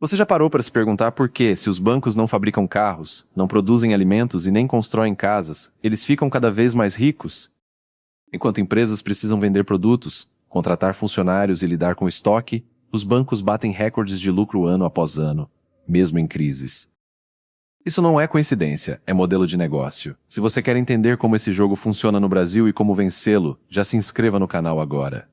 Você já parou para se perguntar por que, se os bancos não fabricam carros, não produzem alimentos e nem constroem casas, eles ficam cada vez mais ricos? Enquanto empresas precisam vender produtos, contratar funcionários e lidar com estoque, os bancos batem recordes de lucro ano após ano, mesmo em crises. Isso não é coincidência, é modelo de negócio. Se você quer entender como esse jogo funciona no Brasil e como vencê-lo, já se inscreva no canal agora.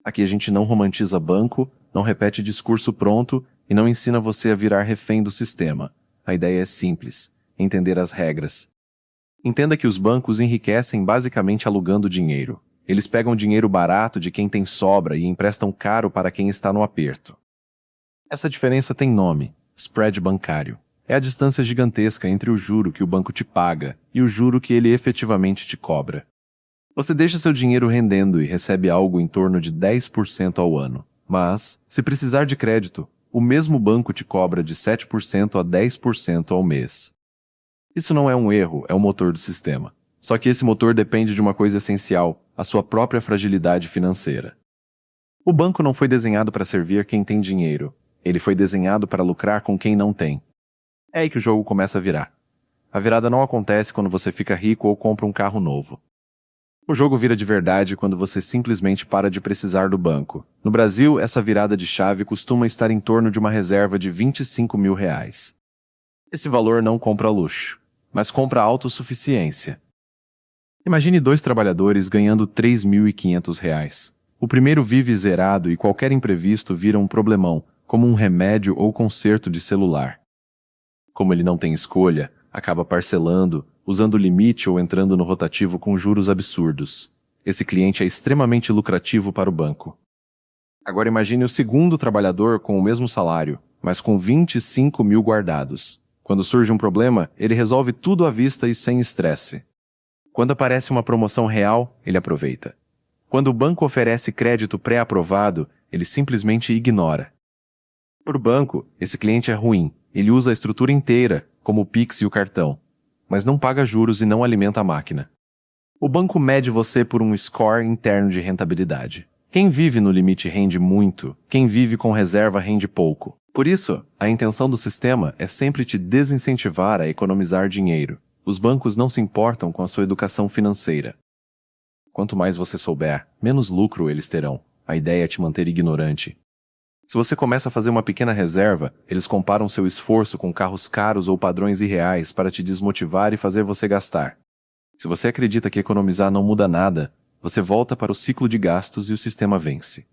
Aqui a gente não romantiza banco, não repete discurso pronto e não ensina você a virar refém do sistema. A ideia é simples: entender as regras. Entenda que os bancos enriquecem basicamente alugando dinheiro. Eles pegam dinheiro barato de quem tem sobra e emprestam caro para quem está no aperto. Essa diferença tem nome: spread bancário. É a distância gigantesca entre o juro que o banco te paga e o juro que ele efetivamente te cobra. Você deixa seu dinheiro rendendo e recebe algo em torno de 10% ao ano. Mas, se precisar de crédito, o mesmo banco te cobra de 7% a 10% ao mês. Isso não é um erro, é o motor do sistema. Só que esse motor depende de uma coisa essencial: a sua própria fragilidade financeira. O banco não foi desenhado para servir quem tem dinheiro. Ele foi desenhado para lucrar com quem não tem. É aí que o jogo começa a virar. A virada não acontece quando você fica rico ou compra um carro novo. O jogo vira de verdade quando você simplesmente para de precisar do banco. No Brasil, essa virada de chave costuma estar em torno de uma reserva de R$ 25 mil. Esse valor não compra luxo, mas compra autossuficiência. Imagine dois trabalhadores ganhando R$ 3.500. O primeiro vive zerado e qualquer imprevisto vira um problemão, como um remédio ou conserto de celular. Como ele não tem escolha, acaba parcelando, usando limite ou entrando no rotativo com juros absurdos. Esse cliente é extremamente lucrativo para o banco. Agora imagine o segundo trabalhador com o mesmo salário, mas com 25 mil guardados. Quando surge um problema, ele resolve tudo à vista e sem estresse. Quando aparece uma promoção real, ele aproveita. Quando o banco oferece crédito pré-aprovado, ele simplesmente ignora. Para o banco, esse cliente é ruim. Ele usa a estrutura inteira, como o Pix e o cartão, mas não paga juros e não alimenta a máquina. O banco mede você por um score interno de rentabilidade. Quem vive no limite rende muito, quem vive com reserva rende pouco. Por isso, a intenção do sistema é sempre te desincentivar a economizar dinheiro. Os bancos não se importam com a sua educação financeira. Quanto mais você souber, menos lucro eles terão. A ideia é te manter ignorante. Se você começa a fazer uma pequena reserva, eles comparam seu esforço com carros caros ou padrões irreais para te desmotivar e fazer você gastar. Se você acredita que economizar não muda nada, você volta para o ciclo de gastos e o sistema vence.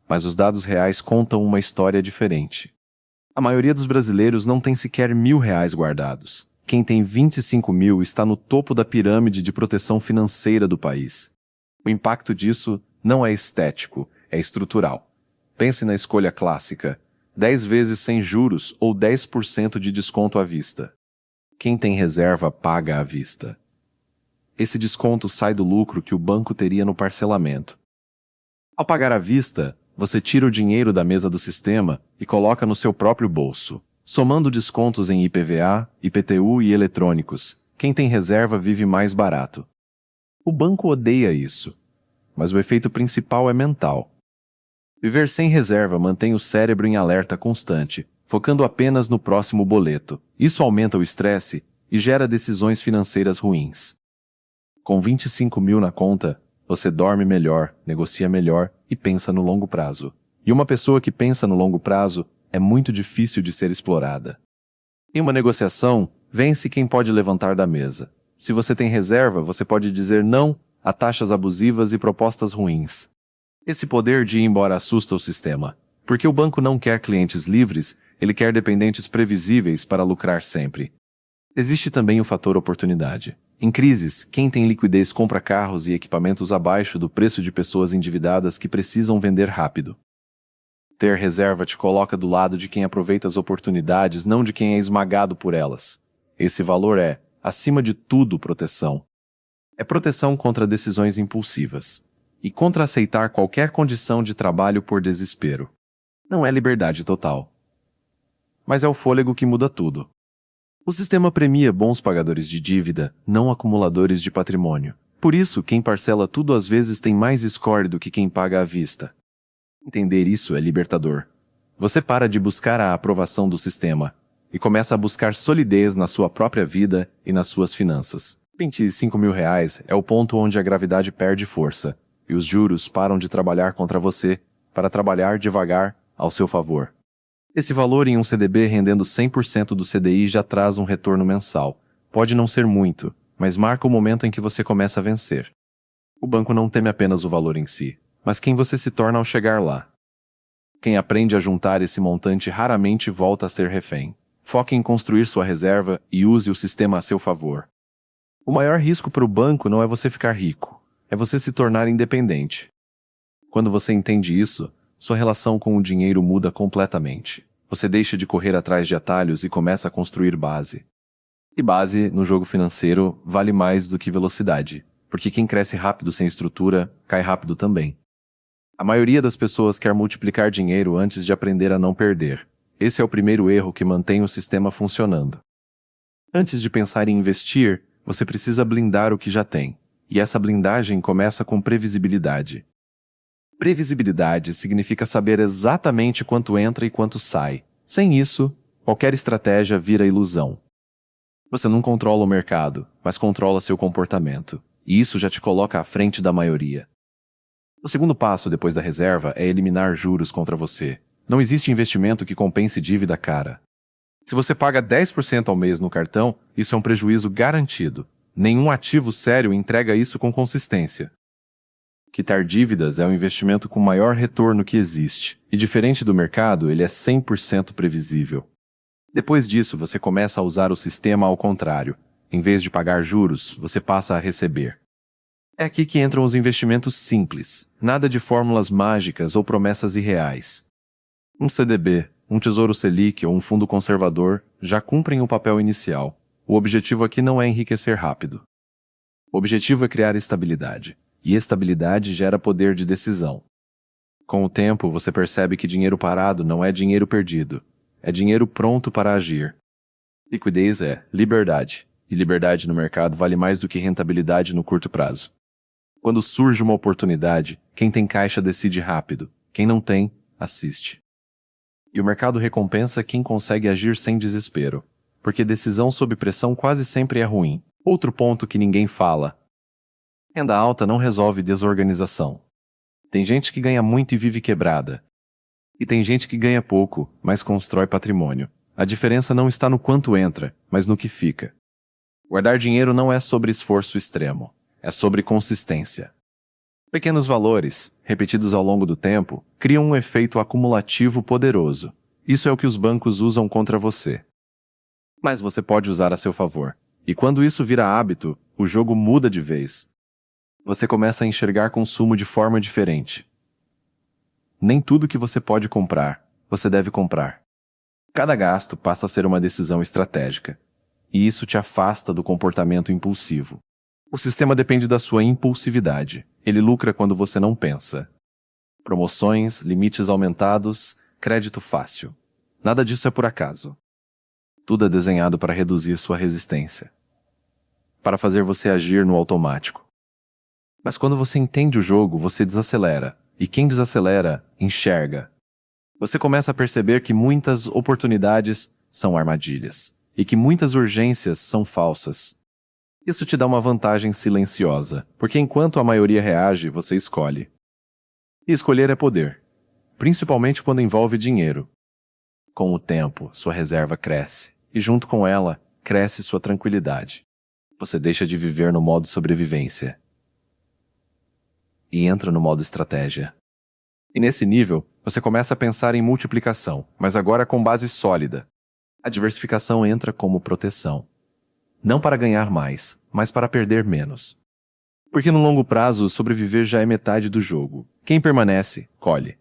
Mas os dados reais contam uma história diferente. A maioria dos brasileiros não tem sequer R$ 1.000 guardados. Quem tem 25 mil está no topo da pirâmide de proteção financeira do país. O impacto disso não é estético, é estrutural. Pense na escolha clássica: 10 vezes sem juros ou 10% de desconto à vista. Quem tem reserva paga à vista. Esse desconto sai do lucro que o banco teria no parcelamento. Ao pagar à vista, você tira o dinheiro da mesa do sistema e coloca no seu próprio bolso, somando descontos em IPVA, IPTU e eletrônicos. Quem tem reserva vive mais barato. O banco odeia isso, mas o efeito principal é mental. Viver sem reserva mantém o cérebro em alerta constante, focando apenas no próximo boleto. Isso aumenta o estresse e gera decisões financeiras ruins. Com 25 mil na conta, você dorme melhor, negocia melhor e pensa no longo prazo. E uma pessoa que pensa no longo prazo é muito difícil de ser explorada. Em uma negociação, vence quem pode levantar da mesa. Se você tem reserva, você pode dizer não a taxas abusivas e propostas ruins. Esse poder de ir embora assusta o sistema, porque o banco não quer clientes livres, ele quer dependentes previsíveis para lucrar sempre. Existe também o fator oportunidade. Em crises, quem tem liquidez compra carros e equipamentos abaixo do preço de pessoas endividadas que precisam vender rápido. Ter reserva te coloca do lado de quem aproveita as oportunidades, não de quem é esmagado por elas. Esse valor é, acima de tudo, proteção. É proteção contra decisões impulsivas. E contra aceitar qualquer condição de trabalho por desespero. Não é liberdade total. Mas é o fôlego que muda tudo. O sistema premia bons pagadores de dívida, não acumuladores de patrimônio. Por isso, quem parcela tudo às vezes tem mais score do que quem paga à vista. Entender isso é libertador. Você para de buscar a aprovação do sistema e começa a buscar solidez na sua própria vida e nas suas finanças. R$ 25.000 é o ponto onde a gravidade perde força e os juros param de trabalhar contra você para trabalhar devagar ao seu favor. Esse valor em um CDB rendendo 100% do CDI já traz um retorno mensal. Pode não ser muito, mas marca o momento em que você começa a vencer. O banco não teme apenas o valor em si, mas quem você se torna ao chegar lá. Quem aprende a juntar esse montante raramente volta a ser refém. Foque em construir sua reserva e use o sistema a seu favor. O maior risco para o banco não é você ficar rico, é você se tornar independente. Quando você entende isso, sua relação com o dinheiro muda completamente. Você deixa de correr atrás de atalhos e começa a construir base. E base, no jogo financeiro, vale mais do que velocidade, porque quem cresce rápido sem estrutura, cai rápido também. A maioria das pessoas quer multiplicar dinheiro antes de aprender a não perder. Esse é o primeiro erro que mantém o sistema funcionando. Antes de pensar em investir, você precisa blindar o que já tem. E essa blindagem começa com previsibilidade. Previsibilidade significa saber exatamente quanto entra e quanto sai. Sem isso, qualquer estratégia vira ilusão. Você não controla o mercado, mas controla seu comportamento. E isso já te coloca à frente da maioria. O segundo passo depois da reserva é eliminar juros contra você. Não existe investimento que compense dívida cara. Se você paga 10% ao mês no cartão, isso é um prejuízo garantido. Nenhum ativo sério entrega isso com consistência. Quitar dívidas é o investimento com maior retorno que existe, e diferente do mercado, ele é 100% previsível. Depois disso, você começa a usar o sistema ao contrário. Em vez de pagar juros, você passa a receber. É aqui que entram os investimentos simples, nada de fórmulas mágicas ou promessas irreais. Um CDB, um Tesouro Selic ou um fundo conservador já cumprem o papel inicial. O objetivo aqui não é enriquecer rápido. O objetivo é criar estabilidade. E estabilidade gera poder de decisão. Com o tempo, você percebe que dinheiro parado não é dinheiro perdido. É dinheiro pronto para agir. Liquidez é liberdade. E liberdade no mercado vale mais do que rentabilidade no curto prazo. Quando surge uma oportunidade, quem tem caixa decide rápido. Quem não tem, assiste. E o mercado recompensa quem consegue agir sem desespero. Porque decisão sob pressão quase sempre é ruim. Outro ponto que ninguém fala. Renda alta não resolve desorganização. Tem gente que ganha muito e vive quebrada. E tem gente que ganha pouco, mas constrói patrimônio. A diferença não está no quanto entra, mas no que fica. Guardar dinheiro não é sobre esforço extremo. É sobre consistência. Pequenos valores, repetidos ao longo do tempo, criam um efeito acumulativo poderoso. Isso é o que os bancos usam contra você. Mas você pode usar a seu favor. E quando isso vira hábito, o jogo muda de vez. Você começa a enxergar consumo de forma diferente. Nem tudo que você pode comprar, você deve comprar. Cada gasto passa a ser uma decisão estratégica. E isso te afasta do comportamento impulsivo. O sistema depende da sua impulsividade. Ele lucra quando você não pensa. Promoções, limites aumentados, crédito fácil. Nada disso é por acaso. Tudo é desenhado para reduzir sua resistência. Para fazer você agir no automático. Mas quando você entende o jogo, você desacelera. E quem desacelera, enxerga. Você começa a perceber que muitas oportunidades são armadilhas. E que muitas urgências são falsas. Isso te dá uma vantagem silenciosa, porque enquanto a maioria reage, você escolhe. E escolher é poder, principalmente quando envolve dinheiro. Com o tempo, sua reserva cresce, e junto com ela, cresce sua tranquilidade. Você deixa de viver no modo sobrevivência e entra no modo estratégia. E nesse nível, você começa a pensar em multiplicação, mas agora com base sólida. A diversificação entra como proteção. Não para ganhar mais, mas para perder menos. Porque no longo prazo, sobreviver já é metade do jogo. Quem permanece, colhe.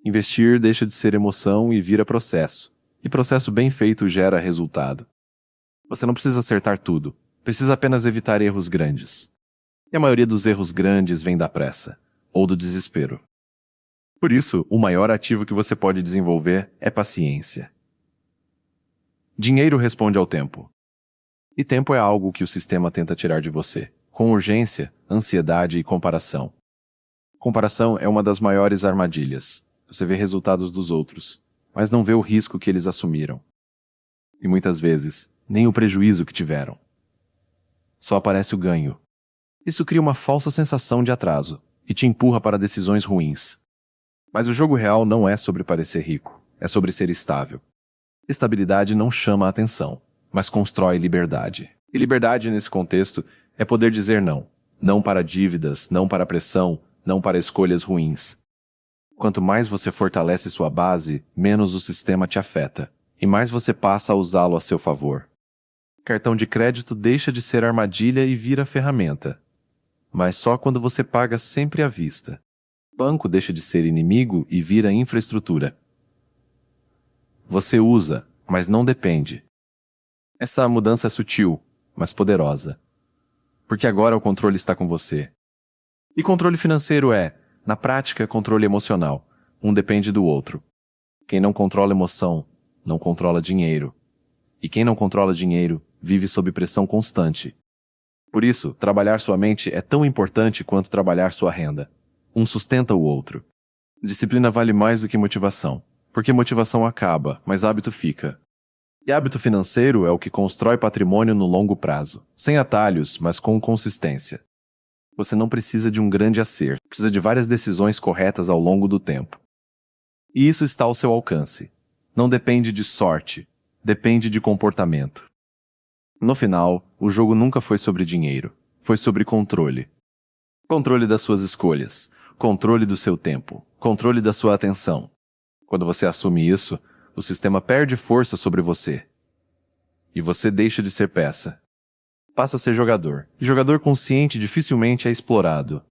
Investir deixa de ser emoção e vira processo. E processo bem feito gera resultado. Você não precisa acertar tudo. Precisa apenas evitar erros grandes. E a maioria dos erros grandes vem da pressa, ou do desespero. Por isso, o maior ativo que você pode desenvolver é paciência. Dinheiro responde ao tempo. E tempo é algo que o sistema tenta tirar de você, com urgência, ansiedade e comparação. Comparação é uma das maiores armadilhas. Você vê resultados dos outros, mas não vê o risco que eles assumiram. E muitas vezes, nem o prejuízo que tiveram. Só aparece o ganho. Isso cria uma falsa sensação de atraso e te empurra para decisões ruins. Mas o jogo real não é sobre parecer rico, é sobre ser estável. Estabilidade não chama a atenção, mas constrói liberdade. E liberdade, nesse contexto, é poder dizer não. Não para dívidas, não para pressão, não para escolhas ruins. Quanto mais você fortalece sua base, menos o sistema te afeta, e mais você passa a usá-lo a seu favor. Cartão de crédito deixa de ser armadilha e vira ferramenta, mas só quando você paga sempre à vista. Banco deixa de ser inimigo e vira infraestrutura. Você usa, mas não depende. Essa mudança é sutil, mas poderosa. Porque agora o controle está com você. E controle financeiro é, na prática, controle emocional. Um depende do outro. Quem não controla emoção, não controla dinheiro. E quem não controla dinheiro, vive sob pressão constante. Por isso, trabalhar sua mente é tão importante quanto trabalhar sua renda. Um sustenta o outro. Disciplina vale mais do que motivação, porque motivação acaba, mas hábito fica. E hábito financeiro é o que constrói patrimônio no longo prazo, sem atalhos, mas com consistência. Você não precisa de um grande acerto, precisa de várias decisões corretas ao longo do tempo. E isso está ao seu alcance. Não depende de sorte, depende de comportamento. No final, o jogo nunca foi sobre dinheiro, foi sobre controle. Controle das suas escolhas, controle do seu tempo, controle da sua atenção. Quando você assume isso, o sistema perde força sobre você. E você deixa de ser peça. Passa a ser jogador, e jogador consciente dificilmente é explorado.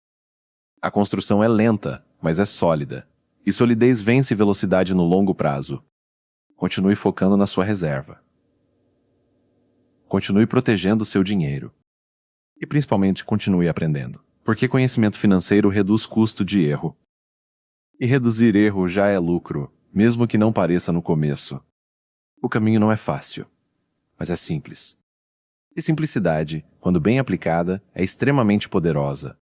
A construção é lenta, mas é sólida, e solidez vence velocidade no longo prazo. Continue focando na sua reserva. Continue protegendo o seu dinheiro. E principalmente continue aprendendo, porque conhecimento financeiro reduz custo de erro. E reduzir erro já é lucro, mesmo que não pareça no começo. O caminho não é fácil, mas é simples. E simplicidade, quando bem aplicada, é extremamente poderosa.